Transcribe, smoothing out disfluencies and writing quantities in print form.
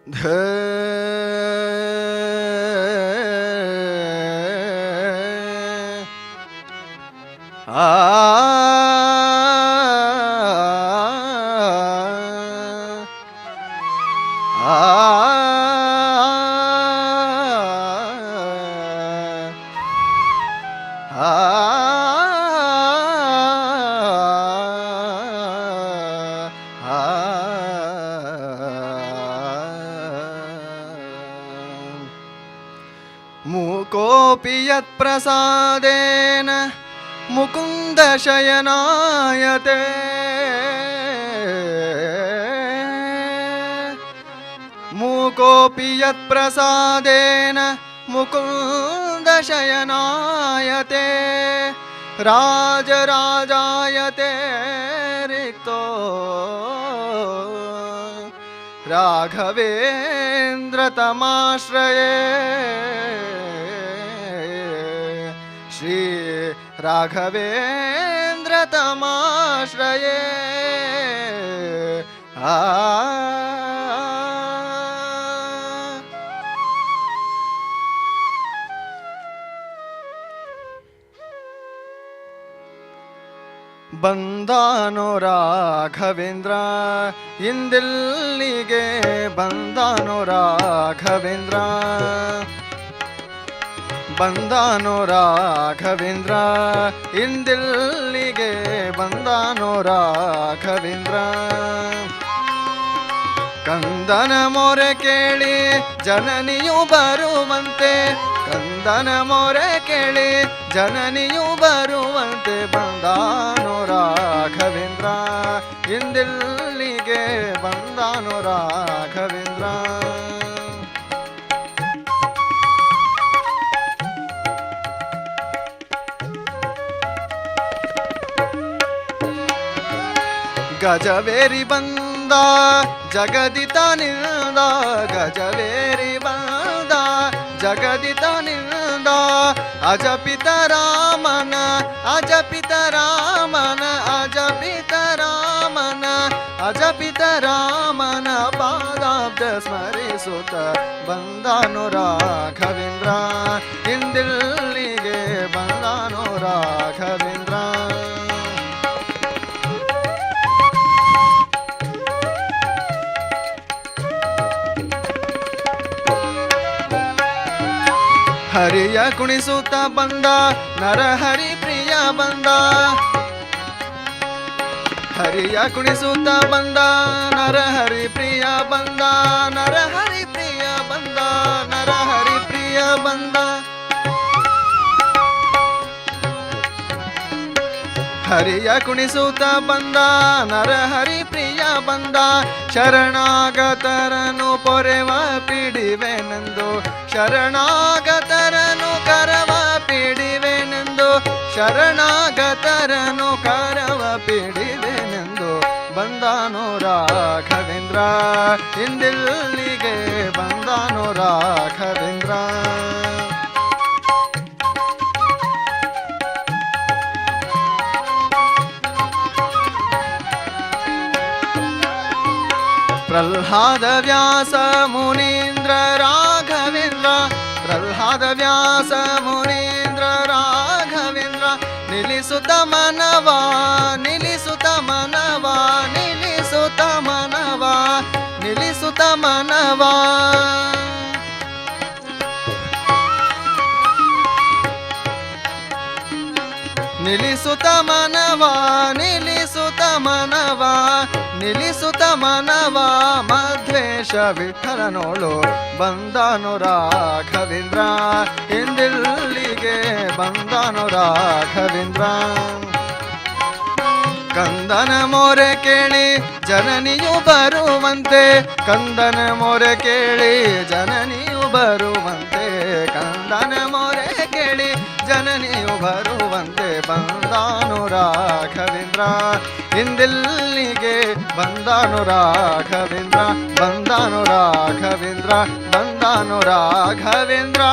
ಧ ಮೂಕೋಪಿ ಯತ್ಪ್ರಸಾದೇನ ಮುಕುಂದ ಶಯನಾಯತೆ ಮೂಕೋಪಿ ಯತ್ಪ್ರಸಾದೇನ ಮುಕುಂದ ಶಯನಾಯತೆ ರಾಜರಾಜಾಯತೆ ರಿಕ್ತೋ ರಾಘವೇಂದ್ರ ತಮಾಶ್ರಯೇ ಶ್ರೀ ರಾಘವೇಂದ್ರ ತಮಾಶ್ರಯೇ ಬಂದಾನೋ ರಾಘವೇಂದ್ರ ಇಂದಿಲ್ಲಿಗೆ ಬಂದಾನೋ ರಾಘವೇಂದ್ರ ಬಂದಾನೋ ರಾಘವೇಂದ್ರ ಇಂದಿಲ್ಲಿಗೆ ಬಂದಾನೋ ರಾಘವೇಂದ್ರ ಕಂದನ ಮೊರೆ ಕೇಳಿ ಜನನಿಯು ಬರುವಂತೆ ಕಂದನ ಮೊರೆ ಕೇಳಿ ಜನನಿಯು ಬರುವಂತೆ ಬಂದಾನೋ ರಾಘವೇಂದ್ರ ಇಂದಿಲ್ಲಿಗೆ ಬಂದಾನೋ ರಾಘವೇಂದ್ರ ಗಜವೇರಿ ಬಂದ ಜಗದಿತ ನಿಂದ ಗಜವೇರಿ ಬಂದ ಜಗದಿತ ನಿಂದ ಅಜಪಿತ ರಾಮನ ಅಜಪಿತ ರಾಮನ ಅಜಪಿತ ರಾಮನ ಅಜಪಿತ ರಾಮನ ಪಾದಾಬ್ಜ ಸ್ಮರಿಸುತ್ತ ಬಂದಾನೋ ರಾಘವೇಂದ್ರ ಇಂದಿಲ್ಲಿಗೆ ಬಂದಾನೋ ರಾಘವೇಂದ್ರ ಹರಿಯ ಕುಣಿಸುತ್ತ ಬಂದ ನರಹರಿ ಪ್ರಿಯ ಬಂದ ಹರಿಯ ಕುಣಿಸುತ್ತ ಬಂದ ನರಹರಿ ಪ್ರಿಯ ಬಂದ ನರಹರಿ ಪ್ರಿಯ ಬಂದ ನರಹರಿ ಪ್ರಿಯ ಬಂದ ಹರಿಯ ಕುಣಿಸುತ್ತ ಬಂದ ನರಹರಿ ಪ್ರಿಯ ಬಂದ ಶರಣಾಗತರನು ಪೊರೆವ ಪಿಡಿವೆನೆಂದು ಶರಣಾಗತರನು ಕರವ ಪಿಡಿವೆನೆಂದು ಶರಣಾಗತರನು ಕರವ ಪಿಡಿವೆನೆಂದು ಬಂದಾನೋ ರಾಘವೇಂದ್ರ ಇಂದಿಲ್ಲಿಗೆ ಬಂದಾನೋ ರಾಘವೇಂದ್ರ ಪ್ರಹ್ಲಾದ ವ್ಯಾಸ ಮುನೀಂದ್ರ ರಾಘವೇಂದ್ರ ಪ್ರಹ್ಲಾದ ವ್ಯಾಸ ಮುನೀಂದ್ರ ರಾಘವೇಂದ್ರ ನಿಲ್ಲಿಸುತ್ತ ಮನವ ನಿಲ್ಲಿಸುತ್ತ ಮನವ ನಿಲ್ಲಿಸುತ್ತ ಮನವ ನಿಲ್ಲಿಸುತ್ತ ಮನವ ನಿಲ್ಲಿಸುತ್ತ ಮನವ ನಿಲ್ಲಿಸುತ್ತ ಮನವ ನಿಲ್ಲಿಸುತ್ತ ಮನವ ಮಧ್ವೇಶ ವಿಠಲನೋಳು ಬಂದಾನೋ ರಾಘವೇಂದ್ರ ಇಂದಿಲ್ಲಿಗೆ ಬಂದಾನೋ ರಾಘವೇಂದ್ರ ಕಂದನ ಮೊರೆ ಕೇಳಿ ಜನನಿಯು ಬರುವಂತೆ ಕಂದನ ಮೊರೆ ಕೇಳಿ ಜನನಿಯು ಬರುವಂತೆ ಕಂದನ ಮೊರೆ ಕೇಳಿ ಜನನಿಯು ಬರುವಂತೆ ಬಂದಾನೋ ರಾಘವೇಂದ್ರ ಇಂದಿಲ್ಲಿಗೆ ಬಂದಾನೋ ರಾಘವೇಂದ್ರ ಬಂದಾನೋ ರಾಘವೇಂದ್ರ ಬಂದಾನೋ ರಾಘವೇಂದ್ರ